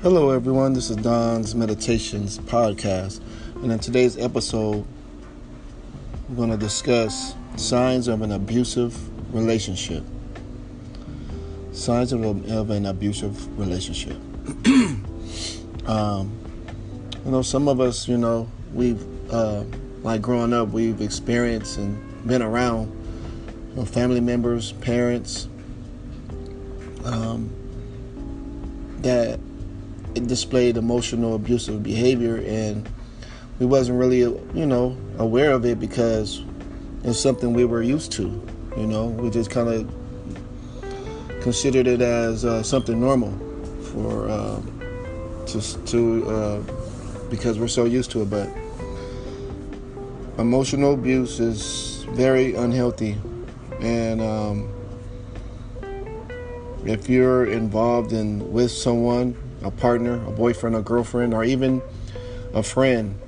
Hello, everyone. This is Don's Meditations podcast, and in today's episode, we're going to discuss signs of an abusive relationship. Signs of an abusive relationship. Some of us, we've like growing up, we've experienced and been around family members, parents that displayed emotional abusive behavior, and we wasn't really aware of it because it's something we were used to. We just kind of considered it as something normal for because we're so used to it. But emotional abuse is very unhealthy, and if you're involved with someone, a partner, a boyfriend, a girlfriend, or even a friend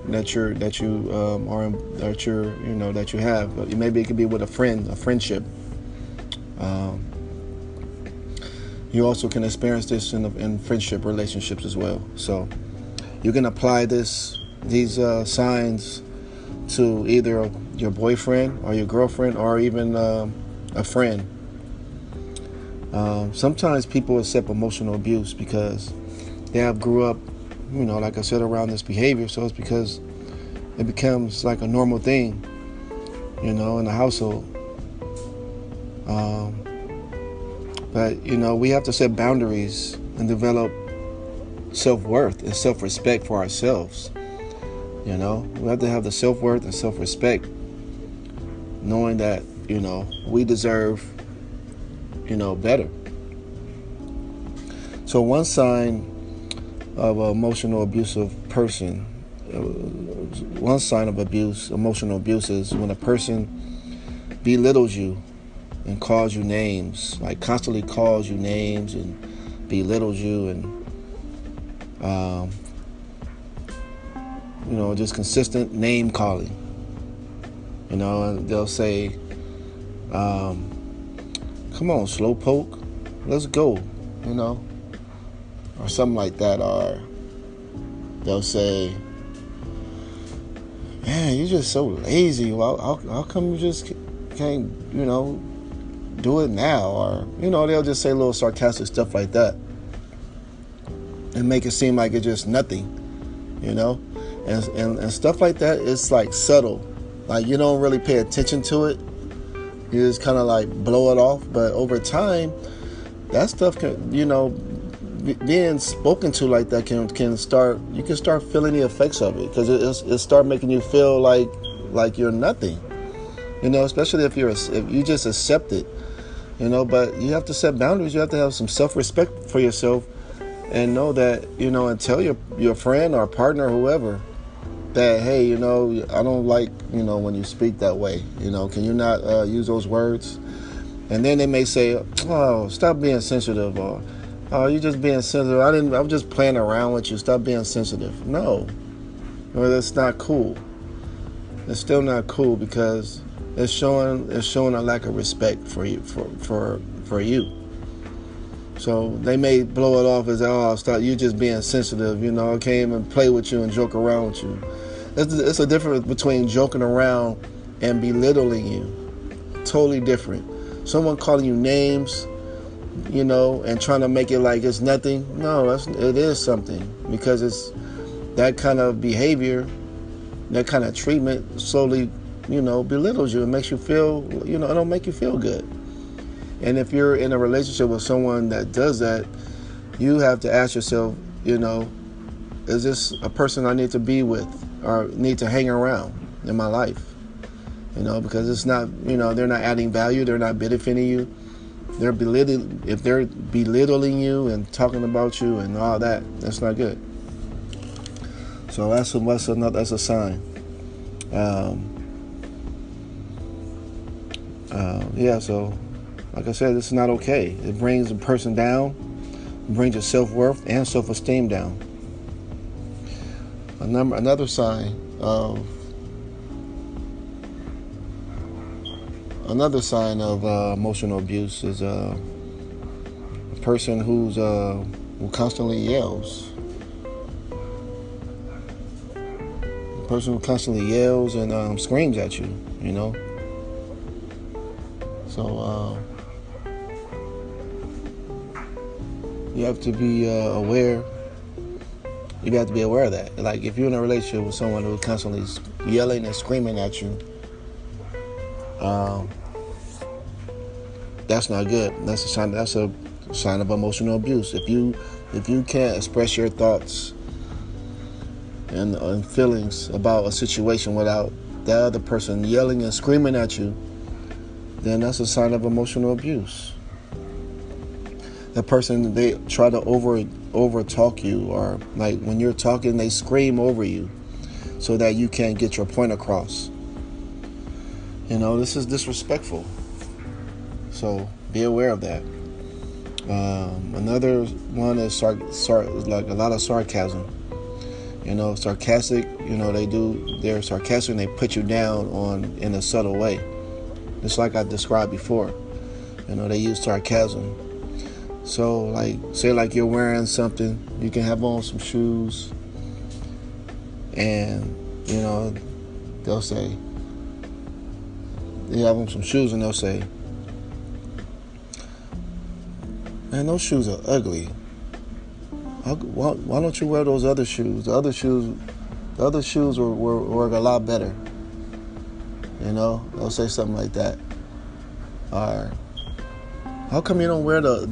that you have. Maybe it could be with a friend, a friendship. You also can experience this in friendship relationships as well. So you can apply these signs to either your boyfriend or your girlfriend or even a friend. Sometimes people accept emotional abuse because they have grew up, like I said, around this behavior. So it's because it becomes like a normal thing, in the household. But we have to set boundaries and develop self-worth and self-respect for ourselves. We have to have the self-worth and self-respect, knowing that, we deserve better. So one sign of an emotional abusive person, one sign of emotional abuse is when a person belittles you and calls you names, like constantly calls you names and belittles you, and just consistent name calling. And they'll say, come on, slowpoke, let's go, or something like that. Or they'll say, man, you're just so lazy. Well, how come you just can't, do it now? Or, they'll just say little sarcastic stuff like that and make it seem like it's just nothing, and stuff like that. It's like subtle, like you don't really pay attention to it. You just kind of like blow it off. But over time, that stuff can, being spoken to like that can start. You can start feeling the effects of it because it start making you feel like you're nothing. Especially if you just accept it. But you have to set boundaries. You have to have some self-respect for yourself, and know that and tell your friend or partner or whoever that, hey, I don't like, when you speak that way. Can you not use those words? And then they may say, oh, stop being sensitive, or oh, you're just being sensitive. I'm just playing around with you. Stop being sensitive. No, that's not cool. It's still not cool because it's showing a lack of respect for you, for you. So they may blow it off as, oh, stop, you're just being sensitive. I came and play with you and joke around with you. It's a difference between joking around and belittling you. Totally different. Someone calling you names, and trying to make it like it's nothing. No, it is something, because it's that kind of behavior, that kind of treatment slowly, belittles you. It makes you feel, it don't make you feel good. And if you're in a relationship with someone that does that, you have to ask yourself, is this a person I need to be with or need to hang around in my life? Because it's not, they're not adding value. They're not benefiting you. If they're belittling you and talking about you and all that, that's not good. So that's a sign. So like I said, this is not okay. It brings a person down, brings your self-worth and self-esteem down. Another sign of Another sign of emotional abuse is a person who constantly yells. A person who constantly yells and screams at you. You know. So you have to be aware. You have to be aware of that. Like if you're in a relationship with someone who's constantly yelling and screaming at you, that's not good. That's a sign. That's a sign of emotional abuse. If you can't express your thoughts and feelings about a situation without the other person yelling and screaming at you, then that's a sign of emotional abuse. The person, they try to over talk you, or like when you're talking they scream over you so that you can't get your point across. You know, this is disrespectful. So be aware of that. Another one is like a lot of sarcasm. You know, sarcastic. You know, they're sarcastic and they put you down in a subtle way. Just like I described before. You know, they use sarcasm. So, like, say like you're wearing something, you can have on some shoes, and you know, they'll say, you have on some shoes, and they'll say, "Man, those shoes are ugly. Why don't you wear those other shoes? The other shoes were a lot better." You know, they'll say something like that. Or, how come you don't wear those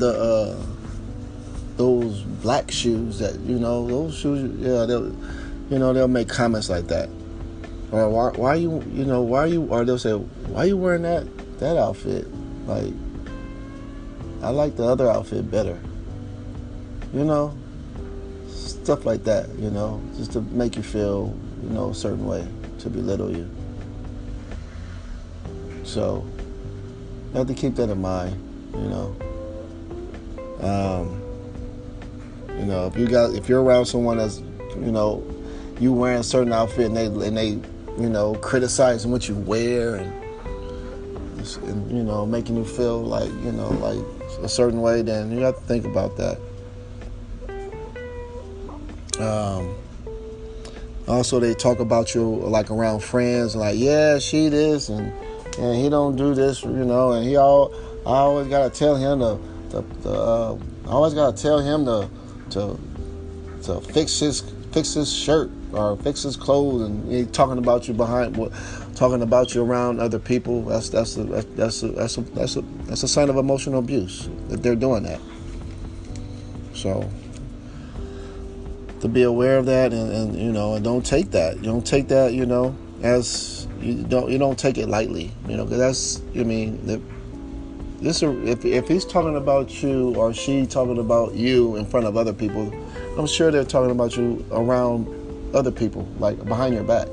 black shoes that, you know, those shoes? Yeah, they'll make comments like that. Or why are you, or they'll say, why are you wearing that outfit? Like, I like the other outfit better. You know, stuff like that, you know, just to make you feel, you know, a certain way, to belittle you. So, you have to keep that in mind, you know. You know, if you're around someone that's, you know, you wearing a certain outfit and they you know, criticizing what you wear and you know, making you feel like, you know, like a certain way, then you have to think about that. Also, they talk about you like around friends, like, yeah, she this and he don't do this, you know, and I always gotta tell him to fix his shirt or fix his clothes, and he talking about you around other people. That's a sign of emotional abuse that they're doing that. So to be aware of that, and you know, and don't take that. You don't take that, you know, as you don't take it lightly, you know, because that's, I mean, if he's talking about you or she talking about you in front of other people, I'm sure they're talking about you around other people, like behind your back.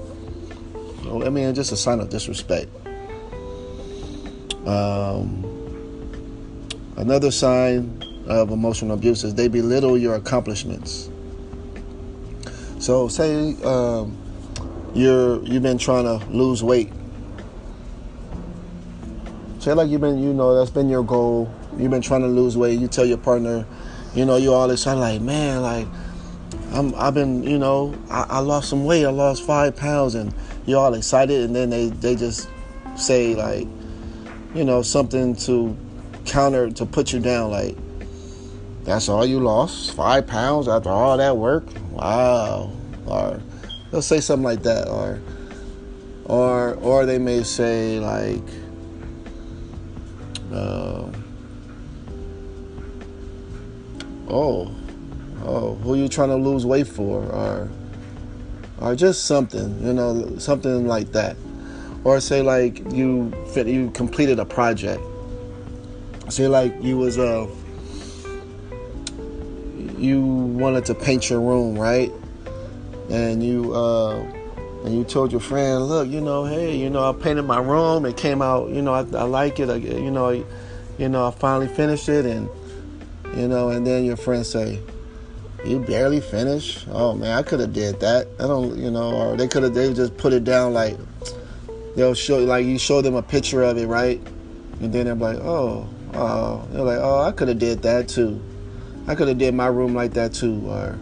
So, I mean, it's just a sign of disrespect. Another sign of emotional abuse is they belittle your accomplishments. So say you've been trying to lose weight. Say like that's been your goal. You've been trying to lose weight. You tell your partner, you know, you all excited, like, man, like I've been, you know, I lost some weight. I lost 5 pounds, and you're all excited, and then they just say, like, you know, something to put you down, like, that's all you lost, 5 pounds after all that work? Wow. Or they'll say something like that, or they may say, like, who you trying to lose weight for, or just something, you know, something like that. Or say like you completed a project. Say like you wanted to paint your room, right? And you told your friend, look, you know, hey, you know, I painted my room. It came out, you know, I like it. I finally finished it, and you know, and then your friend say, you barely finished? Oh man, I could have did that. I don't, you know, or they just put it down like, they'll show, like, you show them a picture of it, right? And then they're like, they're like, oh, I could have did that too. I could have did my room like that too, or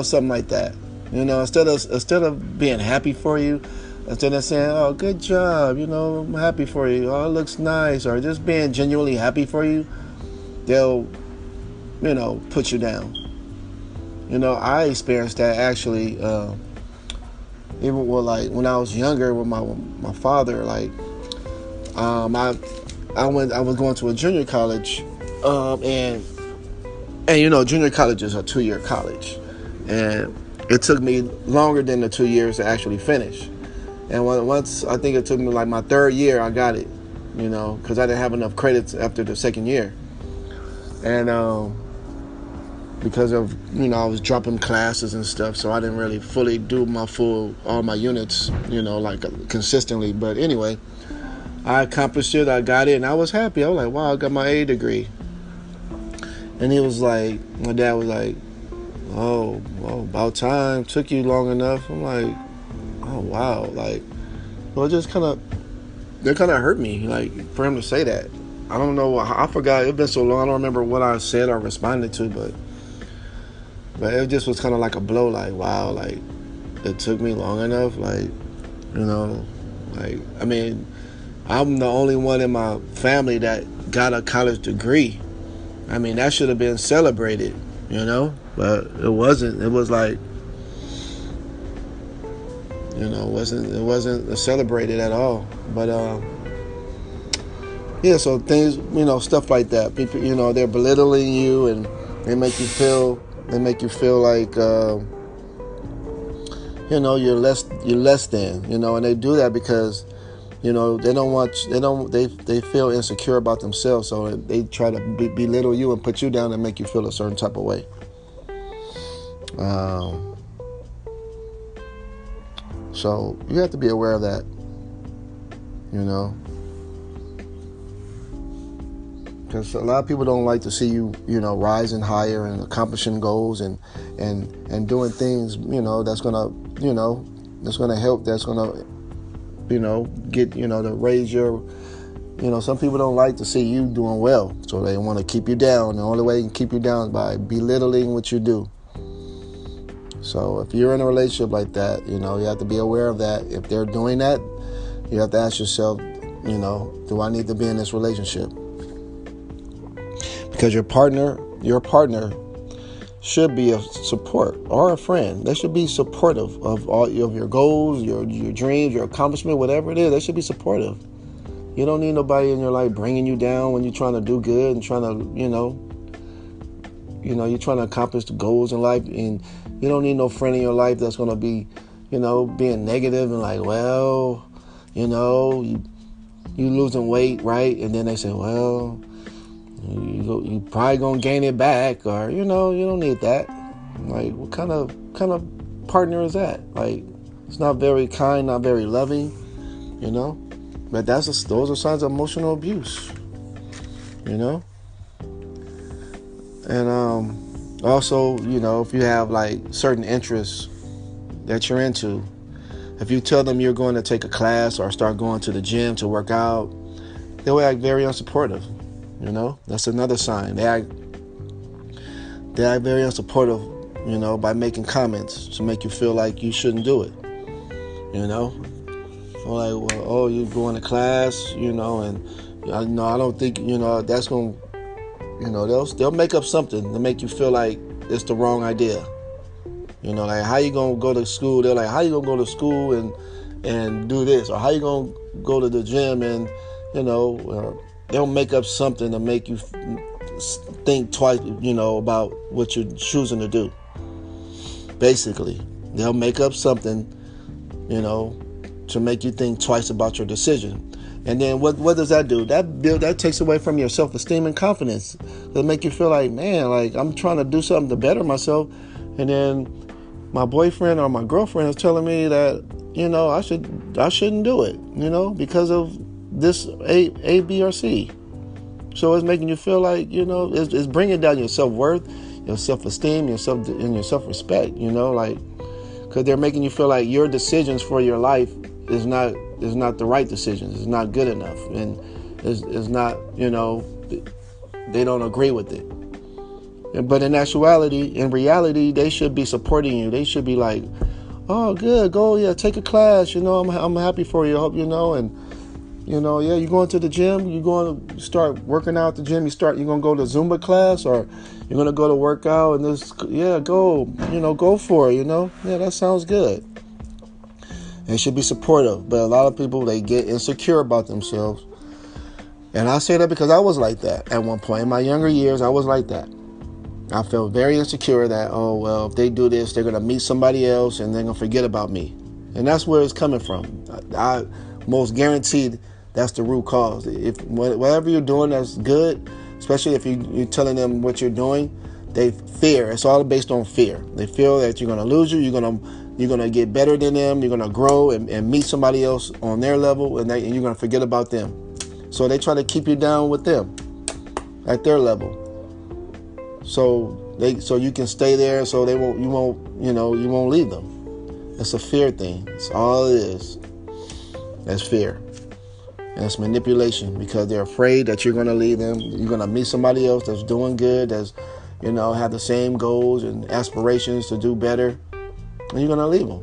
something like that. Instead of being happy for you, instead of saying, oh, good job, I'm happy for you, oh, it looks nice, or just being genuinely happy for you, they'll, put you down. I experienced that actually, even with, like, when I was younger with my father, like, I was going to a junior college, and junior college is a 2-year college, and it took me longer than the 2 years to actually finish. And once, I think it took me like my 3rd year, I got it, because I didn't have enough credits after the 2nd year, and because of I was dropping classes and stuff, so I didn't really fully do all my units, like consistently. But anyway, I accomplished it. I got it, and I was happy. I was like, wow, I got my A degree. And he was like, my dad was like, oh, well, about time. Took you long enough. I'm like, oh, wow. Like, well, it just kind of hurt me, like, for him to say that. I don't know. I forgot. It's been so long. I don't remember what I said or responded to, but it just was kind of like a blow. Like, wow, like, it took me long enough. Like, like, I mean, I'm the only one in my family that got a college degree. I mean, that should have been celebrated, but it wasn't. It was like, it wasn't celebrated at all. But yeah, so things, stuff like that. People, they're belittling you, and they make you feel like you're less than, and they do that because they feel insecure about themselves, so they try to belittle you and put you down and make you feel a certain type of way. So you have to be aware of that, because a lot of people don't like to see you, rising higher and accomplishing goals and doing things, that's gonna help, that's gonna get, to raise your, some people don't like to see you doing well, so they want to keep you down. The only way they can keep you down is by belittling what you do. So if you're in a relationship like that, you have to be aware of that. If they're doing that, you have to ask yourself, do I need to be in this relationship? Because your partner should be a support or a friend. They should be supportive of all of your goals, your dreams, your accomplishment, whatever it is. They should be supportive. You don't need nobody in your life bringing you down when you're trying to do good and trying to, you're trying to accomplish the goals in life. And you don't need no friend in your life that's going to be, being negative and like, well, you losing weight, right? And then they say, well, you probably gonna gain it back, or you don't need that. Like, what kind of partner is that? Like, it's not very kind, not very loving, But those are signs of emotional abuse, And also, if you have like certain interests that you're into, if you tell them you're going to take a class or start going to the gym to work out, they'll act very unsupportive. That's another sign. They act very unsupportive, by making comments to make you feel like you shouldn't do it. Or like, well, oh, you're going to class, and I don't think, that's going to, they'll make up something to make you feel like it's the wrong idea. Like, how you going to go to school? They're like, how you going to go to school and do this? Or how you going to go to the gym and, they'll make up something to make you think twice, about what you're choosing to do. Basically, they'll make up something, to make you think twice about your decision. And then what does that do? That takes away from your self-esteem and confidence. It'll make you feel like, man, like, I'm trying to do something to better myself, and then my boyfriend or my girlfriend is telling me that, I shouldn't do it, because of this A, B, or C. So it's making you feel like, it's bringing down your self-worth, your self-esteem, and your self-respect, like, because they're making you feel like your decisions for your life is not not the right decisions. It's not good enough, and it's not, they don't agree with it. But in reality, they should be supporting you. They should be like, oh, good, go, yeah, take a class. I'm happy for you. I hope and yeah, you're going to the gym. You're going to start working out at the gym. You're going to go to Zumba class, or you're going to go to work out. And go, go for it. Yeah, that sounds good. They should be supportive. But a lot of people, they get insecure about themselves. And I say that because I was like that at one point. In my younger years, I was like that. I felt very insecure that, oh, well, if they do this, they're going to meet somebody else and they're going to forget about me. And that's where it's coming from. I most guaranteed that's the root cause. If whatever you're doing that's good, especially if you're telling them what you're doing, they fear. It's all based on fear. They feel that you're going to lose you. You're going to get better than them. You're going to grow and meet somebody else on their level, and you're going to forget about them. So they try to keep you down with them at their level. So you can stay there, so you won't leave them. It's a fear thing. It's all it is. That's fear. And it's manipulation, because they're afraid that you're going to leave them. You're going to meet somebody else that's doing good, that's, have the same goals and aspirations to do better, and you're going to leave them.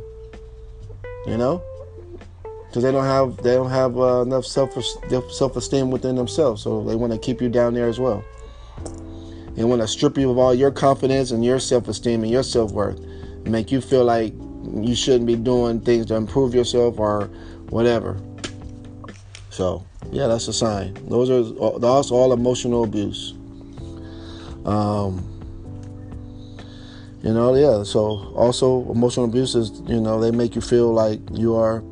Because they don't have enough self-esteem within themselves, so they want to keep you down there as well. They want to strip you of all your confidence and your self-esteem and your self-worth, and make you feel like you shouldn't be doing things to improve yourself or whatever. So, yeah, that's a sign. That's all emotional abuse. So also emotional abuse is, they make you feel like you are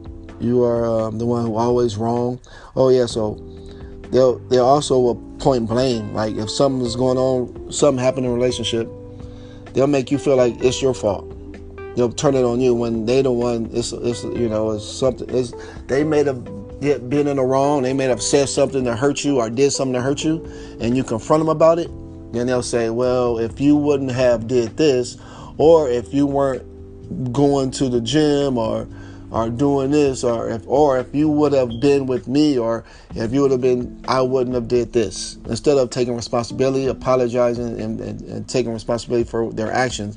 the one who always wrong. Oh yeah, so they'll also will point blame. Like if something is going on, something happened in a relationship, they'll make you feel like it's your fault. They'll turn it on you when they the one. It's something. They may have been in the wrong. They may have said something to hurt you or did something to hurt you, and you confront them about it. Then they'll say, well, if you wouldn't have did this, or if you weren't going to the gym or doing this, or if you would have been with me, or if you would have been, I wouldn't have did this. Instead of taking responsibility, apologizing, and taking responsibility for their actions,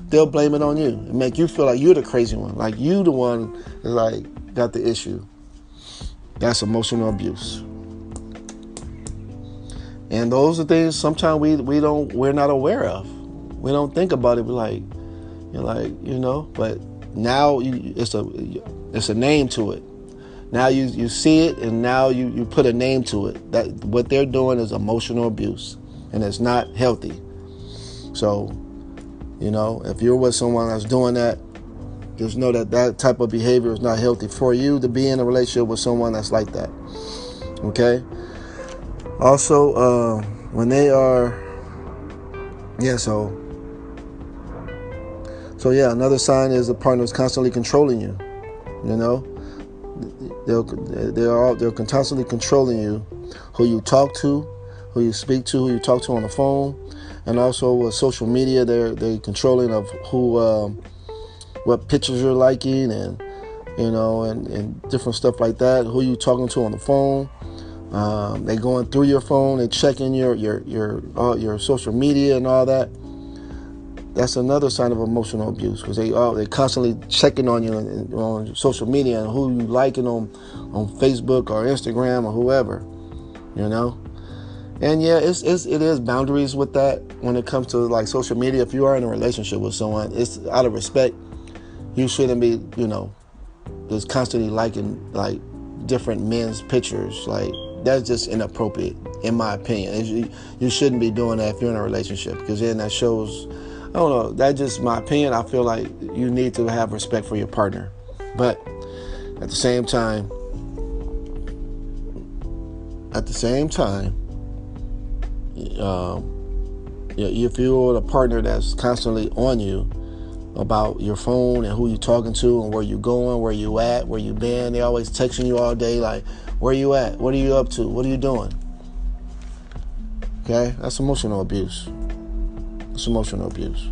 they'll blame it on you and make you feel like you're the crazy one, like you the one is like got the issue. That's emotional abuse. And those are things sometimes we're not aware of. We don't think about it. But now it's a name to it. Now you see it, and now you put a name to it. That what they're doing is emotional abuse, and it's not healthy. So, if you're with someone that's doing that, just know that type of behavior is not healthy for you to be in a relationship with someone that's like that. Okay. Also, when they are, another sign is the partner is constantly controlling you. They're constantly controlling you, who you talk to, who you speak to, who you talk to on the phone, and also with social media, they're controlling of who, what pictures you're liking, and and different stuff like that. Who you talking to on the phone. They going through your phone, they checking your social media and all that. That's another sign of emotional abuse, because they constantly checking on you on social media and who you liking on Facebook or Instagram or whoever, And yeah, it is boundaries with that when it comes to like social media. If you are in a relationship with someone, it's out of respect. You shouldn't be, just constantly liking like different men's pictures. Like, that's just inappropriate, in my opinion. You shouldn't be doing that if you're in a relationship, because then that shows, I don't know, that's just my opinion. I feel like you need to have respect for your partner. But at the same time, if you're a partner that's constantly on you about your phone and who you're talking to and where you're going, where you at, where you been, they always texting you all day like, where you at? What are you up to? What are you doing? Okay, that's emotional abuse. It's emotional abuse.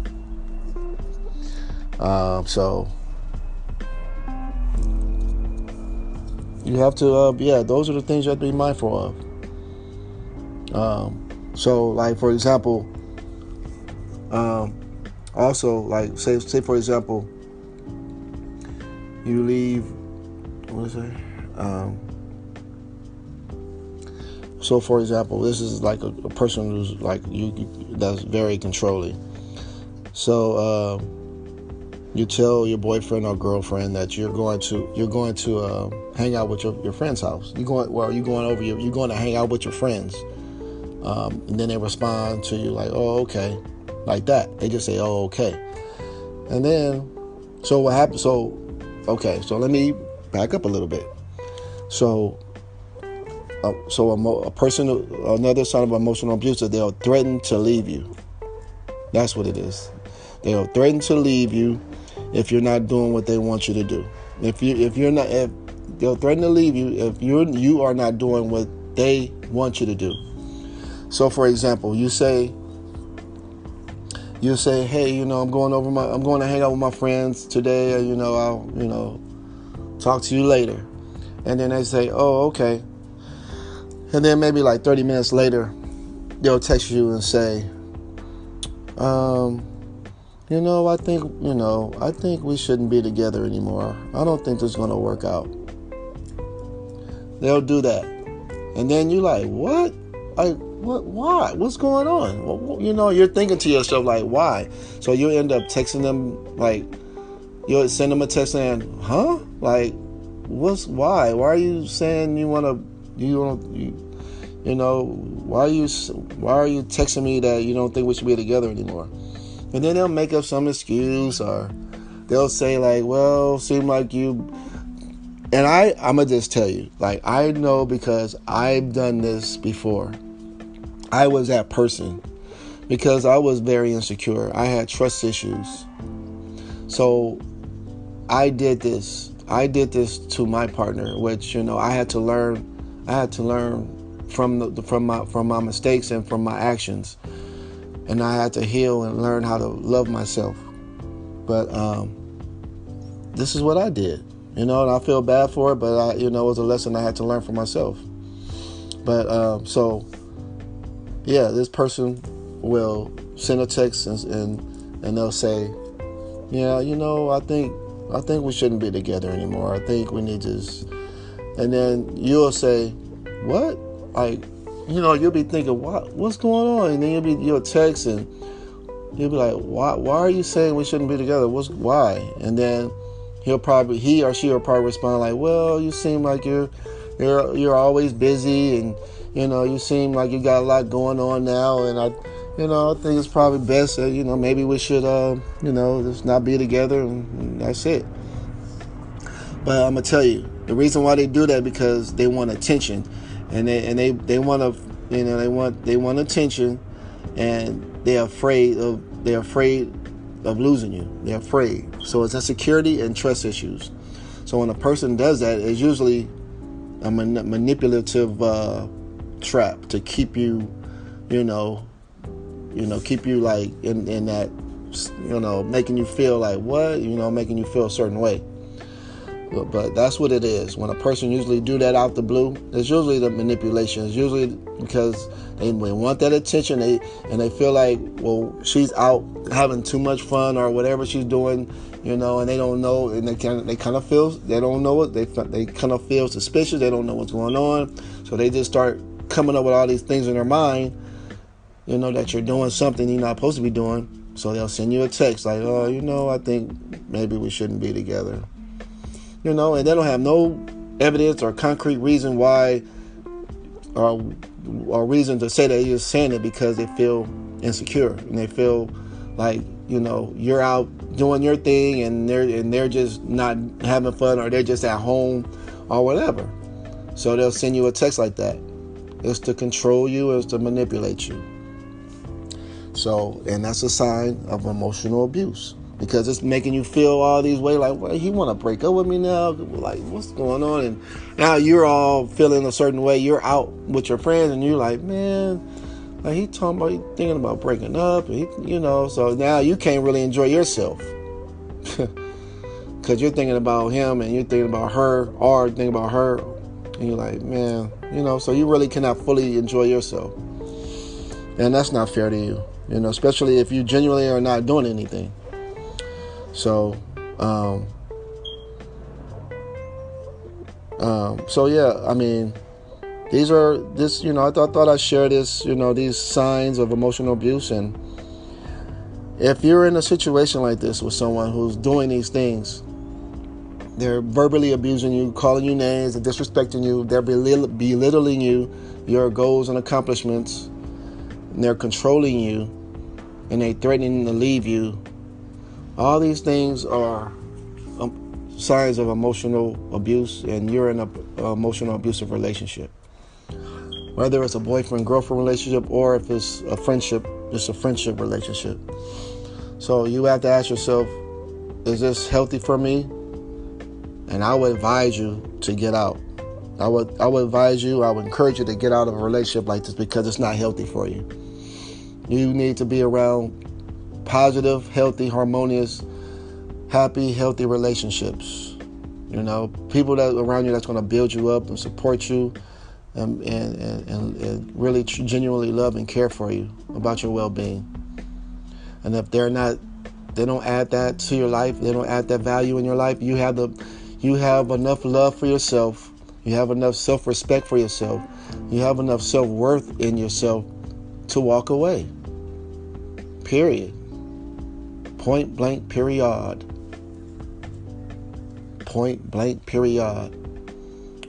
You have to, yeah, those are the things you have to be mindful of. So, like, for example, also, like, say for example, you leave, what is it? So, for example, this is like a person who's like that's very controlling. So, you tell your boyfriend or girlfriend that you're going to hang out with your friend's house. You're going to hang out with your friends, and then they respond to you like, "Oh, okay," like that. They just say, "Oh, okay," and then so what happens? So, okay, so let me back up a little bit. So, a person, another sign of emotional abuse, is they'll threaten to leave you. That's what it is. They'll threaten to leave you if you're not doing what they want you to do. If they'll threaten to leave you if you are not doing what they want you to do. So, for example, you say, "Hey, I'm going to hang out with my friends today. I'll talk to you later." And then they say, "Oh, okay." And then maybe like 30 minutes later, they'll text you and say, I think we shouldn't be together anymore. I don't think this is going to work out." They'll do that. And then you're like, "What? Like, what? Why? What's going on?" Well, you're thinking to yourself, like, why? So you end up texting them, like, you'll send them a text saying, "Huh? Like, why? Why are you saying why are you texting me that you don't think we should be together anymore?" And then they'll make up some excuse, or they'll say like, "Well, seem like you," and I'm gonna just tell you, like, I know because I've done this before. I was that person because I was very insecure. I had trust issues. So I did this to my partner, which, I had to learn from my mistakes and from my actions. And I had to heal and learn how to love myself. But this is what I did, and I feel bad for it, but it was a lesson I had to learn for myself. But so, yeah, this person will send a text and they'll say, "Yeah, I think we shouldn't be together anymore. I think we need to," and then you'll say, "What?" Like, you'll be thinking, what's going on? And then you'll text and you'll be like, why are you saying we shouldn't be together? Why? And then he or she will probably respond like, "Well, you seem like you're always busy, and you seem like you got a lot going on now, and I think it's probably best that maybe we should just not be together, and that's it." But I'm gonna tell you, the reason why they do that because they want attention, and they want to they want attention, and they're afraid of losing you. They're afraid. So it's insecurity and trust issues. So when a person does that, it's usually a manipulative trap to keep you, keep you like in that, making you feel like what, making you feel a certain way. But that's what it is. When a person usually do that out the blue, it's usually the manipulation. It's usually because they want that attention. They feel like, well, she's out having too much fun or whatever she's doing, and they don't know, and they kind of feel, they don't know what they kind of feel suspicious. They don't know what's going on, so they just start coming up with all these things in their mind, that you're doing something you're not supposed to be doing. So they'll send you a text like, "Oh, I think maybe we shouldn't be together." And they don't have no evidence or concrete reason why, or reason to say that. You're saying it because they feel insecure, and they feel like you're out doing your thing, and they're just not having fun, or they're just at home or whatever. So they'll send you a text like that. It's to control you, it's to manipulate you. So, and that's a sign of emotional abuse. Because it's making you feel all these ways, like, well, he want to break up with me now? Like, what's going on? And now you're all feeling a certain way. You're out with your friends, and you're like, man, like, he thinking about breaking up. And so now you can't really enjoy yourself. Because you're thinking about him, and you're thinking about her, or thinking about her And you're like, man, so you really cannot fully enjoy yourself. And that's not fair to you, especially if you genuinely are not doing anything. So, so yeah, I mean, I thought I'd share this, these signs of emotional abuse. And if you're in a situation like this with someone who's doing these things, they're verbally abusing you, calling you names, they're disrespecting you, they're belittling you, your goals and accomplishments, and they're controlling you, and they're threatening to leave you. All these things are signs of emotional abuse, and you're in an emotional abusive relationship. Whether it's a boyfriend-girlfriend relationship or if it's a friendship, just a friendship relationship. So you have to ask yourself, is this healthy for me? And I would advise you to get out. I would encourage you to get out of a relationship like this because it's not healthy for you. You need to be around positive, healthy, harmonious, happy, healthy relationships. People that around you that's going to build you up and support you and really genuinely love and care for you about your well-being. And if they don't add that to your life, they don't add that value in your life, you have enough love for yourself, you have enough self-respect for yourself, you have enough self-worth in yourself to walk away. Period. Point blank period. Point blank period.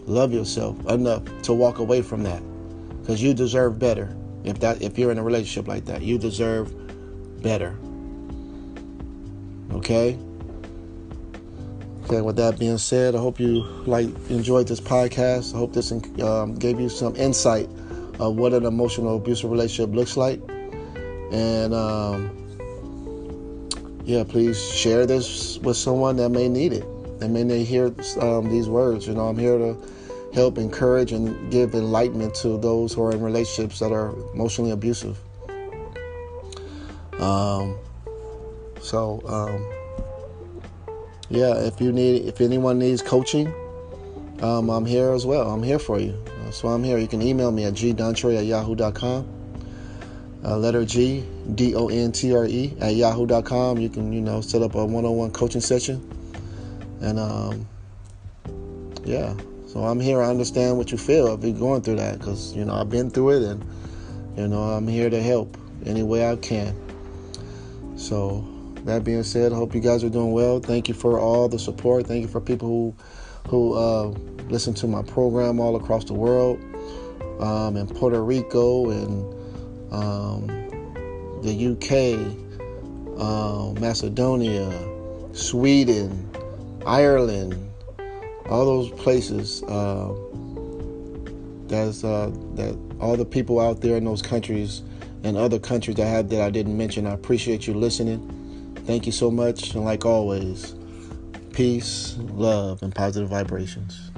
Love yourself enough to walk away from that, because you deserve better. If you're in a relationship like that, you deserve better. Okay? Okay, with that being said, I hope you enjoyed this podcast. I hope this gave you some insight of what an emotional abusive relationship looks like. And please share this with someone that may need it. And may they hear these words. I'm here to help encourage and give enlightenment to those who are in relationships that are emotionally abusive. If anyone needs coaching, I'm here as well. I'm here for you. So I'm here. You can email me at gdontre@yahoo.com. Letter G, DONTRE @yahoo.com. You can, set up a one-on-one coaching session. And, so I'm here. I understand what you feel if you're going through that, because, I've been through it, and, I'm here to help any way I can. So that being said, I hope you guys are doing well. Thank you for all the support. Thank you for people who listen to my program all across the world, in Puerto Rico and the UK, Macedonia, Sweden, Ireland, all those places. That all the people out there in those countries and other countries that I didn't mention. I appreciate you listening. Thank you so much, and like always, peace, love, and positive vibrations.